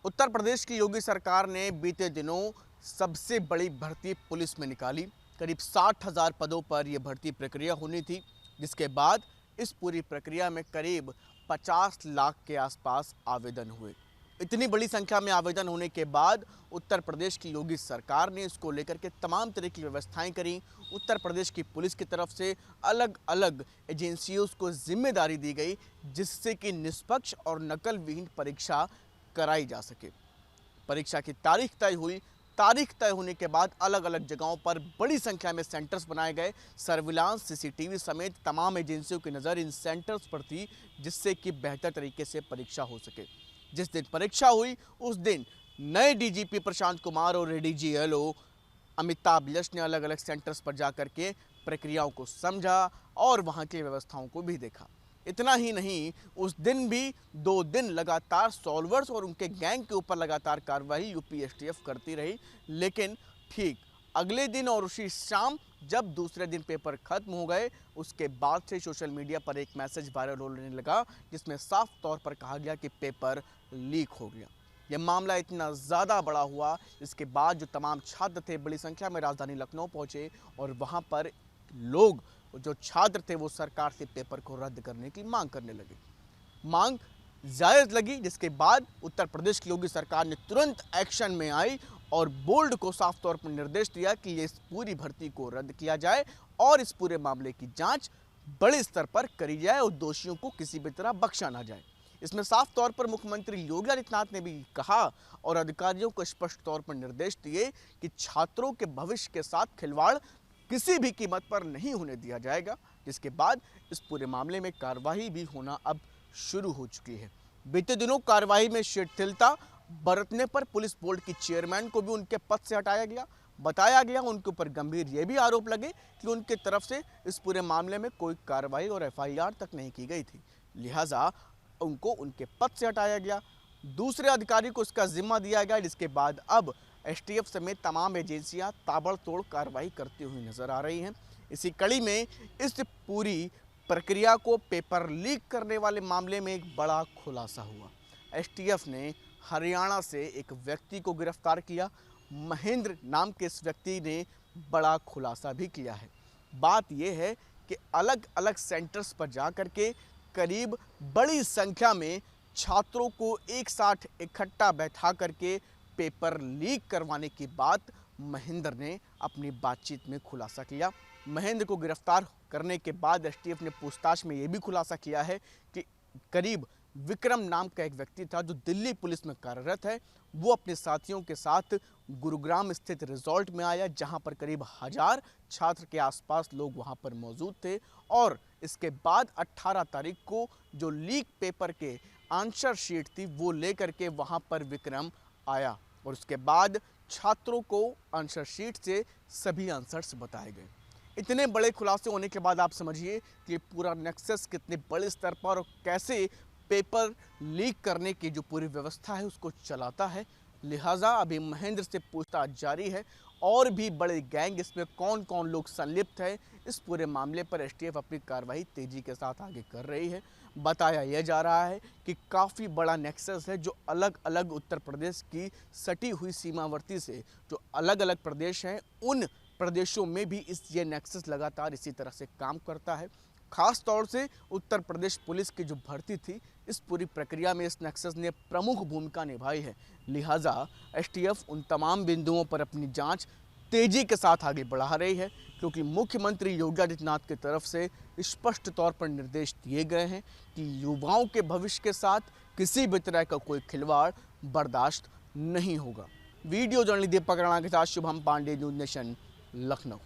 उत्तर प्रदेश की योगी सरकार ने बीते दिनों सबसे बड़ी भर्ती पुलिस में निकाली। करीब 60,000 पदों पर यह भर्ती प्रक्रिया होनी थी, जिसके बाद इस पूरी प्रक्रिया में करीब 50 लाख के आसपास आवेदन हुए। इतनी बड़ी संख्या में आवेदन होने के बाद उत्तर प्रदेश की योगी सरकार ने इसको लेकर के तमाम तरह की व्यवस्थाएं करी। उत्तर प्रदेश की पुलिस की तरफ से अलग अलग एजेंसियों को जिम्मेदारी दी गई, जिससे कि निष्पक्ष और नकल विहीन परीक्षा कराई जा सके। परीक्षा की तारीख तय हुई। तारीख तय होने के बाद अलग अलग जगहों पर बड़ी संख्या में सेंटर्स बनाए गए। सर्विलांस, सीसीटीवी समेत तमाम एजेंसियों की नज़र इन सेंटर्स पर थी, जिससे कि बेहतर तरीके से परीक्षा हो सके। जिस दिन परीक्षा हुई उस दिन नए डीजीपी प्रशांत कुमार और एडीजी एलओ अमिताभ यश ने अलग अलग सेंटर्स पर जाकर के प्रक्रियाओं को समझा और वहां की व्यवस्थाओं को भी देखा। इतना ही नहीं, उस दिन भी 2 दिन लगातार सॉल्वर्स और उनके गैंग के ऊपर लगातार कार्रवाई यूपी एसटीएफ करती रही। लेकिन ठीक अगले दिन और उसी शाम जब दूसरे दिन पेपर खत्म हो गए, उसके बाद से सोशल मीडिया पर एक मैसेज वायरल होने लगा, जिसमें साफ तौर पर कहा गया कि पेपर लीक हो गया। यह मामला इतना ज़्यादा बड़ा हुआ, इसके बाद जो तमाम छात्र थे बड़ी संख्या में राजधानी लखनऊ पहुंचे और वहां पर लोग, जो छात्र थे, वो सरकार से पेपर को रद्द करने की मांग करने लगे। मांग जायज़ लगी, जिसके बाद उत्तर प्रदेश की योगी सरकार ने तुरंत एक्शन में आई और बोर्ड को साफ तौर पर निर्देश दिया कि इस पूरी भर्ती को रद्द किया जाए और इस पूरे मामले की जांच बड़े स्तर पर करी जाए और दोषियों को किसी भी तरह बख्शा ना जाए। इसमें साफ तौर पर मुख्यमंत्री योगी आदित्यनाथ ने भी कहा और अधिकारियों को स्पष्ट तौर पर निर्देश दिए कि छात्रों के भविष्य के साथ खिलवाड़ किसी भी कीमत पर नहीं होने दिया जाएगा। जिसके बाद इस पूरे मामले में कार्रवाई भी होना अब शुरू हो चुकी है। बीते दिनों कार्रवाई में शिथिलता बरतने पर पुलिस बोर्ड की चेयरमैन को भी उनके पद से हटाया गया। बताया गया उनके ऊपर गंभीर ये भी आरोप लगे कि उनके तरफ से इस पूरे मामले में कोई कार्रवाई और एफआईआर तक नहीं की गई थी, लिहाजा उनको उनके पद से हटाया गया। दूसरे अधिकारी को इसका जिम्मा दिया गया, जिसके बाद अब एसटीएफ समेत तमाम एजेंसियां ताबड़तोड़ कार्रवाई करती हुई नजर आ रही हैं। इसी कड़ी में इस पूरी प्रक्रिया को पेपर लीक करने वाले मामले में एक बड़ा खुलासा हुआ। एसटीएफ ने हरियाणा से एक व्यक्ति को गिरफ्तार किया। महेंद्र नाम के इस व्यक्ति ने बड़ा खुलासा भी किया है। बात यह है कि अलग अलग सेंटर्स पर जाकर के करीब बड़ी संख्या में छात्रों को एक साथ इकट्ठा बैठा करके पेपर लीक करवाने की बात महेंद्र ने अपनी बातचीत में खुलासा किया। महेंद्र को गिरफ्तार करने के बाद एसटीएफ ने पूछताछ में यह भी खुलासा किया है कि करीब विक्रम नाम का एक व्यक्ति था जो दिल्ली पुलिस में कार्यरत है। वो अपने साथियों के साथ गुरुग्राम स्थित रिजॉर्ट में आया, जहां पर करीब 1000 छात्र के आसपास लोग वहां पर मौजूद थे और इसके बाद 18 तारीख को जो लीक पेपर के आंसर शीट थी वो लेकर के वहां पर विक्रम आया और उसके बाद छात्रों को आंसर शीट से सभी आंसर्स बताए गए। इतने बड़े खुलासे होने के बाद आप समझिए कि पूरा नेक्सस कितने बड़े स्तर पर और कैसे पेपर लीक करने की जो पूरी व्यवस्था है उसको चलाता है। लिहाजा अभी महेंद्र से पूछताछ जारी है और भी बड़े गैंग, इसमें कौन कौन लोग संलिप्त है, इस पूरे मामले पर एसटीएफ अपनी कार्रवाई तेजी के साथ आगे कर रही है। बताया यह जा रहा है कि काफ़ी बड़ा नेक्सस है जो अलग अलग उत्तर प्रदेश की सटी हुई सीमावर्ती से जो अलग अलग प्रदेश हैं, उन प्रदेशों में भी ये नेक्सस लगातार इसी तरह से काम करता है। खास तौर से उत्तर प्रदेश पुलिस की जो भर्ती थी, इस पूरी प्रक्रिया में इस नेक्सस ने प्रमुख भूमिका निभाई है। लिहाजा एसटीएफ उन तमाम बिंदुओं पर अपनी जांच तेजी के साथ आगे बढ़ा रही है, क्योंकि मुख्यमंत्री योगी आदित्यनाथ की तरफ से स्पष्ट तौर पर निर्देश दिए गए हैं कि युवाओं के भविष्य के साथ किसी भी तरह का कोई खिलवाड़ बर्दाश्त नहीं होगा। वीडियो जर्नलिस्ट दीपक राणा के साथ शुभम पांडे, न्यूज़ नेशन, लखनऊ।